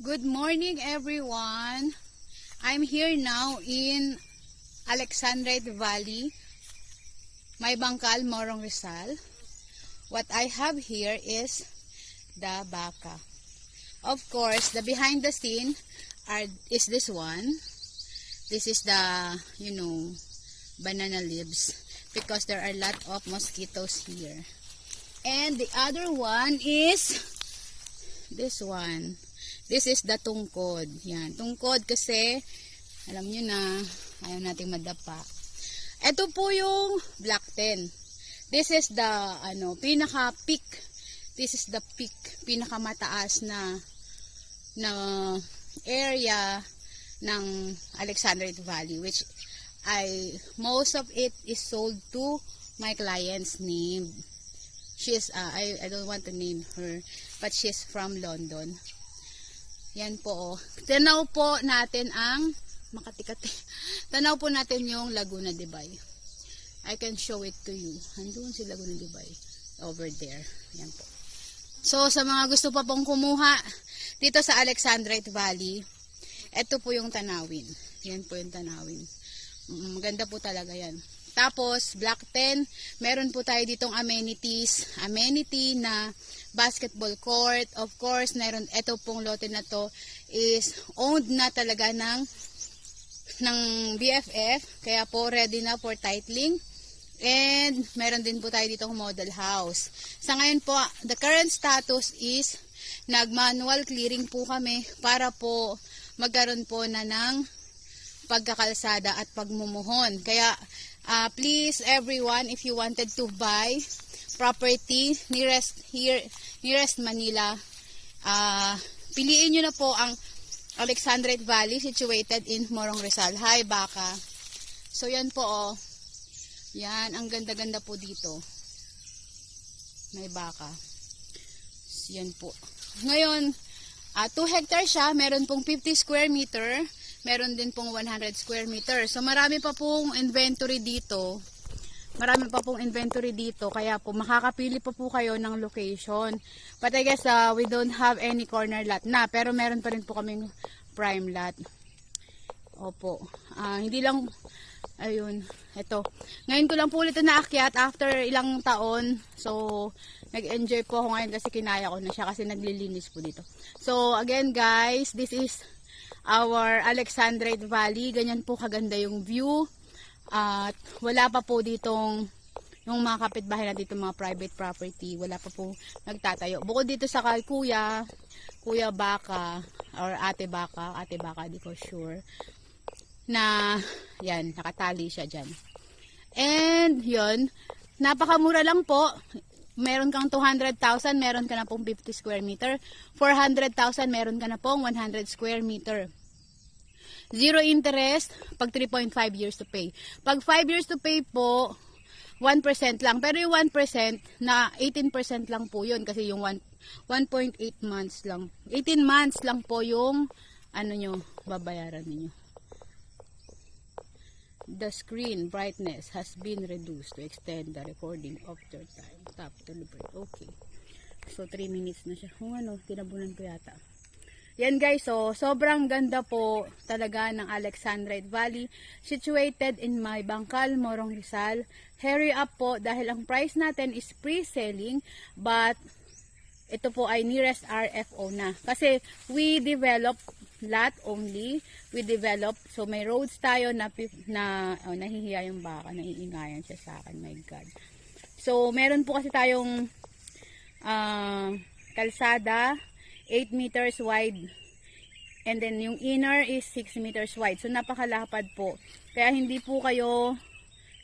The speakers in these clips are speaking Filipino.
Good morning everyone. I'm here now in Alexandrite Valley, May Bangkal, Morong Rizal. What I have here is the baka. Of course, the behind the scene is this one. This is the, banana leaves because there are a lot of mosquitoes here. And the other one is this one. This is the tungkod. Yan, tungkod kasi alam nyo na ayaw nating madapa. Ito po yung black 10. This is the pinaka peak. This is the peak, pinakamataas na area ng Alexandrite Valley, which most of it is sold to my client's name. She's I don't want to name her, but she's from London. Yan po. Tanaw po natin ang Makati-Kati. Tanaw po natin yung Laguna de Bay. I can show it to you. Andun si Laguna de Bay. Over there. Yan po. So, sa mga gusto pa pong kumuha dito sa Alexandrite Valley, ito po yung tanawin. Yan po yung tanawin. Maganda po talaga yan. Tapos, Black 10, meron po tayo ditong amenities. Amenity na basketball court. Of course, meron ito pong lote na to is owned na talaga ng BFF. Kaya po, ready na for titling. And, meron din po tayo ditong model house. Sa ngayon po, the current status is nag-manual clearing po kami para po magkaroon po na ng pagkakalsada at pagmumuhon. Kaya, please everyone, if you wanted to buy property nearest Manila, piliin nyo na po ang Alexandrite Valley situated in Morong Rizal. Hi baka. So yan po oh. Yan, ang ganda-ganda po dito. May baka. Yan po. Ngayon, 2 hectares siya, meron pong 50 square meter. Meron din pong 100 square meter. So marami pa pong inventory dito. Marami pa pong inventory dito. Kaya po makakapili pa po kayo ng location. But I guess we don't have any corner lot na. Pero meron pa rin po kaming prime lot. Opo. Hindi lang, ayun, ito. Ngayon ko lang po ulit naakyat after ilang taon. So nag-enjoy po ako ngayon kasi kinaya ko na siya kasi naglilinis po dito. So again guys, this is our Alexandrite Valley. Ganyan po kaganda yung view. At wala pa po ditong yung mga kapitbahay na dito, mga private property. Wala pa po nagtatayo. Bukod dito sa kay Kuya Baka or Ate Baka, di ko sure. Na yan, nakatali siya dyan. And yun, napakamura lang po. Meron kang 200,000, meron ka na pong 50 square meter. 400,000, meron ka na pong 100 square meter. Zero interest pag 3.5 years to pay. Pag 5 years to pay po, 1% lang. Pero yung 1% na 18% lang po yun. Kasi yung 1.8 months lang. 18 months lang po yung babayaran niyo. The screen brightness has been reduced to extend the recording of your time. Tap to liberate. Okay. So 3 minutes na siya. Kung tinabunan ko yata. Yan guys, so sobrang ganda po talaga ng Alexandrite Valley. Situated in May Bangkal, Morong Rizal. Hurry up po dahil ang price natin is pre-selling. But ito po ay nearest RFO na. Kasi we develop lot only. We develop. So may roads tayo na nahihiya yung baka. Naiingayan siya sa akin. My God. So meron po kasi tayong kalsada. 8 meters wide. And then yung inner is 6 meters wide. So napakalapad po. Kaya hindi po kayo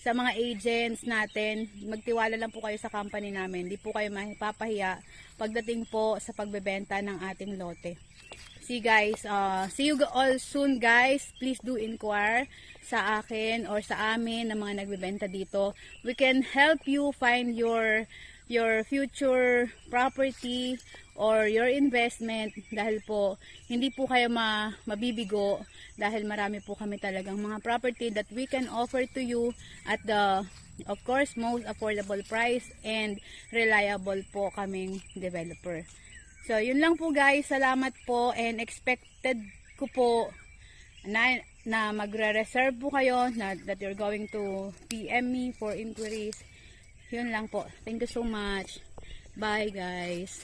sa mga agents natin, magtiwala lang po kayo sa company namin. Hindi po kayo mapapahiya pagdating po sa pagbebenta ng ating lote. See guys, see you all soon guys. Please do inquire sa akin or sa amin na mga nagbebenta dito. We can help you find your future property or your investment dahil po hindi po kayo mabibigo dahil marami po kami talagang mga property that we can offer to you at the of course most affordable price and reliable po kaming developer. So, yun lang po guys. Salamat po and expected ko po na magre-reserve po kayo that you're going to PM me for inquiries. Yun lang po. Thank you so much. Bye guys.